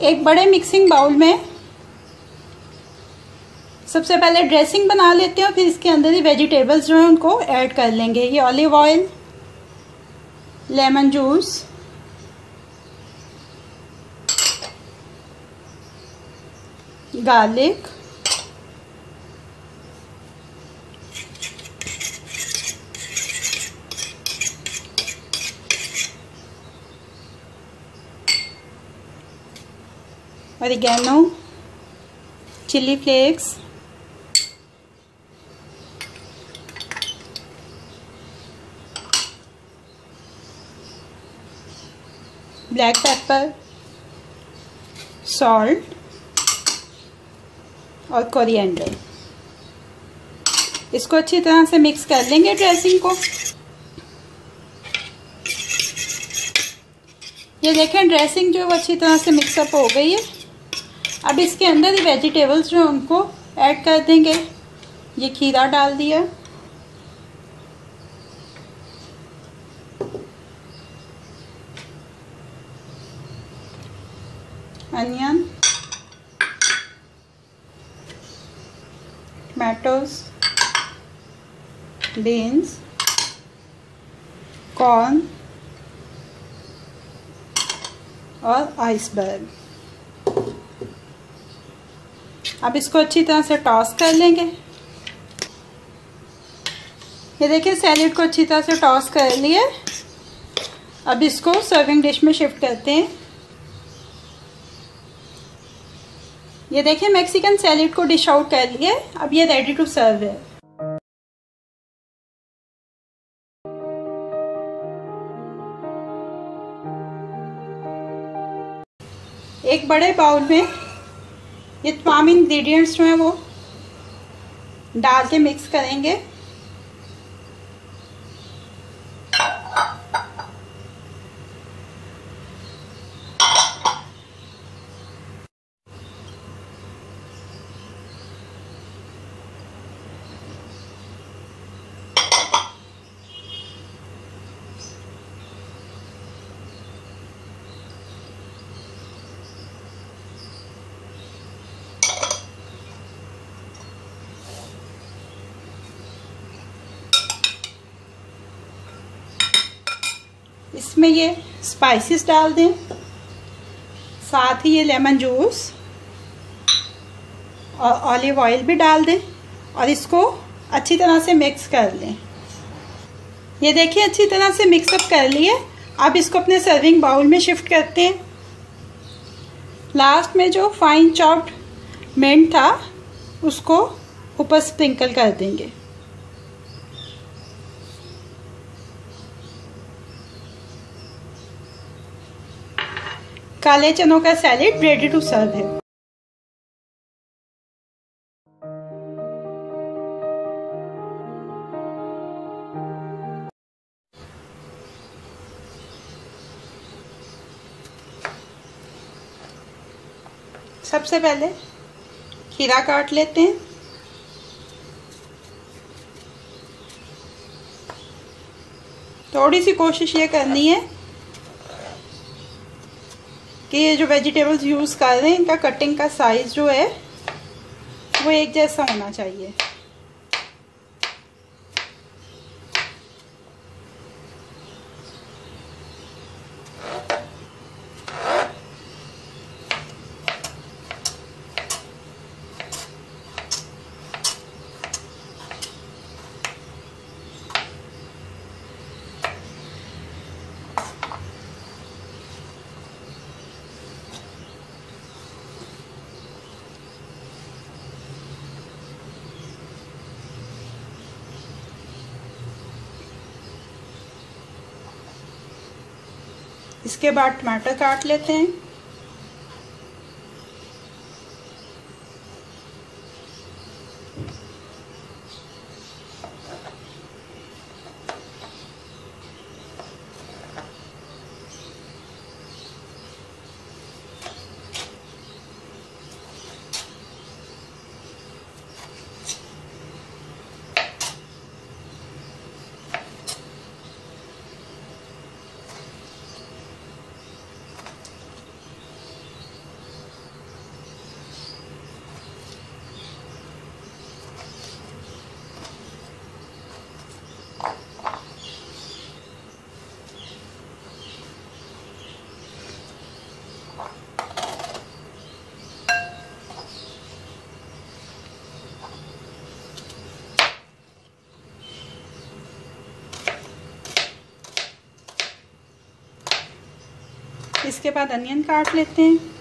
एक बड़े mixing bowl में सबसे पहले ड्रेसिंग बना लेते हैं और फिर इसके अंदर ही वेजिटेबल्स जो हैं उनको ऐड कर लेंगे। ये olive oil, lemon juice, garlic, oregano, chilli flakes, black pepper, salt और कोरिएंडर। इसको अच्छी तरह से मिक्स कर लेंगे ड्रेसिंग को। ये देखें ड्रेसिंग जो है अच्छी तरह से मिक्सअप हो गई है। अब इसके अंदर ही वेजिटेबल्स जो उनको ऐड कर देंगे। ये खीरा डाल दिया, अनियन, टमाटोस, बीन्स, कॉर्न और आइसबर्ग। अब इसको अच्छी तरह से टॉस कर लेंगे। ये देखिए सैलेड को अच्छी तरह से टॉस कर लिए। अब इसको सर्विंग डिश में शिफ्ट करते हैं। ये देखिए मैक्सिकन सैलेड को डिश आउट कर लिए। अब ये रेडी टू सर्व है। एक बड़े बाउल में ये तमाम इंग्रेडिएंट्स जो हैं वो डाल के मिक्स करेंगे। इसमें ये स्पाइसेस डाल दें, साथ ही ये लेमन जूस और ऑलिव ऑयल भी डाल दें और इसको अच्छी तरह से मिक्स कर लें। ये देखिए अच्छी तरह से मिक्सअप कर लिए। अब इसको अपने सर्विंग बाउल में शिफ्ट करते हैं। लास्ट में जो फाइन चॉप्ड मिंट था उसको ऊपर स्प्रिंकल कर देंगे। काले चनों का सैलेड रेडी टू सर्व है। सबसे पहले खीरा काट लेते हैं। थोड़ी सी कोशिश ये करनी है कि ये जो वेजिटेबल्स यूज़ कर रहे हैं इनका कटिंग का साइज़ जो है वो एक जैसा होना चाहिए। इसके बाद टमाटर काट लेते हैं। इसके बाद अनियन काट लेते हैं।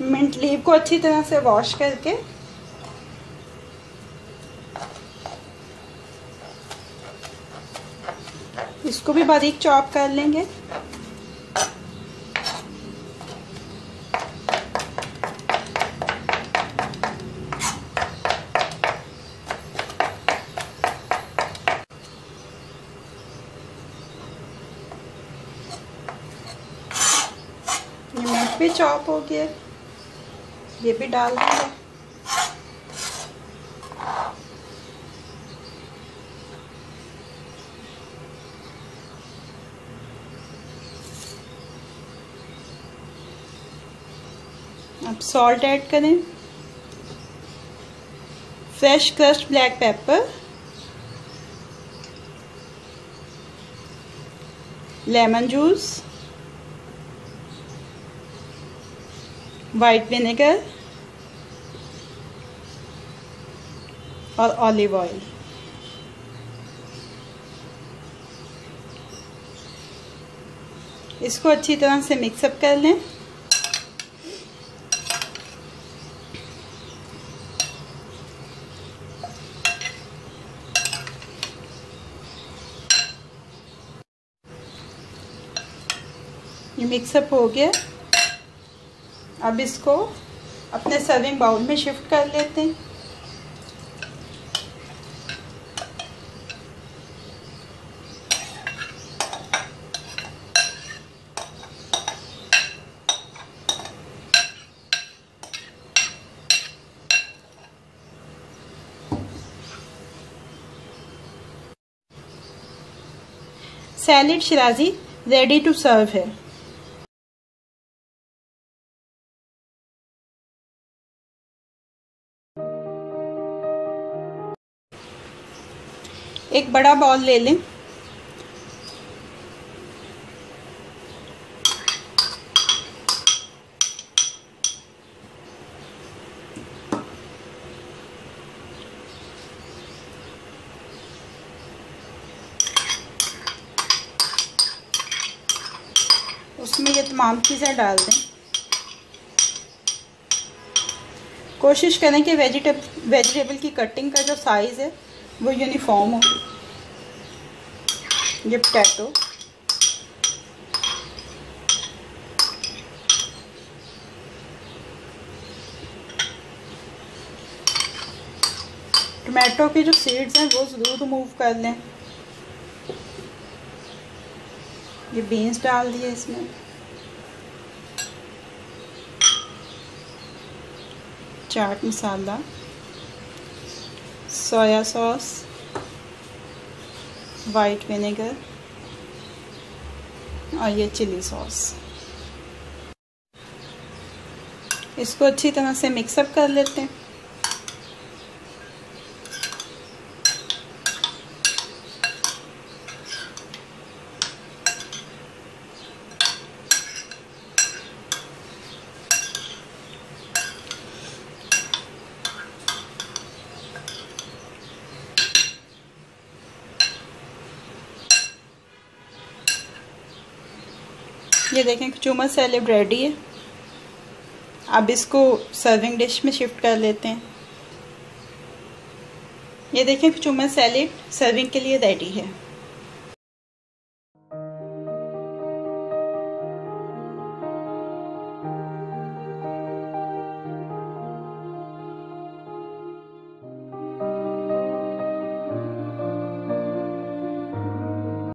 मिंट लीव को अच्छी तरह से वॉश करके इसको भी बारीक चॉप कर लेंगे। ये मिंट भी चॉप हो गया, ये भी डाल देंगे। अब सॉल्ट ऐड करें, fresh crushed black pepper, lemon juice, white vinegar और ऑलिव ऑयल। इसको अच्छी तरह से मिक्सअप कर लें। ये मिक्सअप हो गया। अब इसको अपने सर्विंग बाउल में शिफ्ट कर लेते हैं। Salad Shirazi ready to serve है। एक बड़ा बाउल ले लें, उसमें ये तमाम चीज़ें डाल दें। कोशिश करें कि वेजिटेबल की कटिंग का जो साइज़ है वो यूनिफॉर्म हो। ये पोटैटो, टमाटो के जो सीड्स हैं वो ज़रूर रिमूव कर लें। ये बीन्स डाल दिए इसमें, chaat masala, soya sauce, white vinegar और ये चिली सॉस। इसको अच्छी तरह से मिक्सअप कर लेते हैं। ये देखें कचूमर सैलेड रेडी है। अब इसको सर्विंग डिश में शिफ्ट कर लेते हैं। ये देखें कचूमर सैलेड सर्विंग के लिए रेडी है।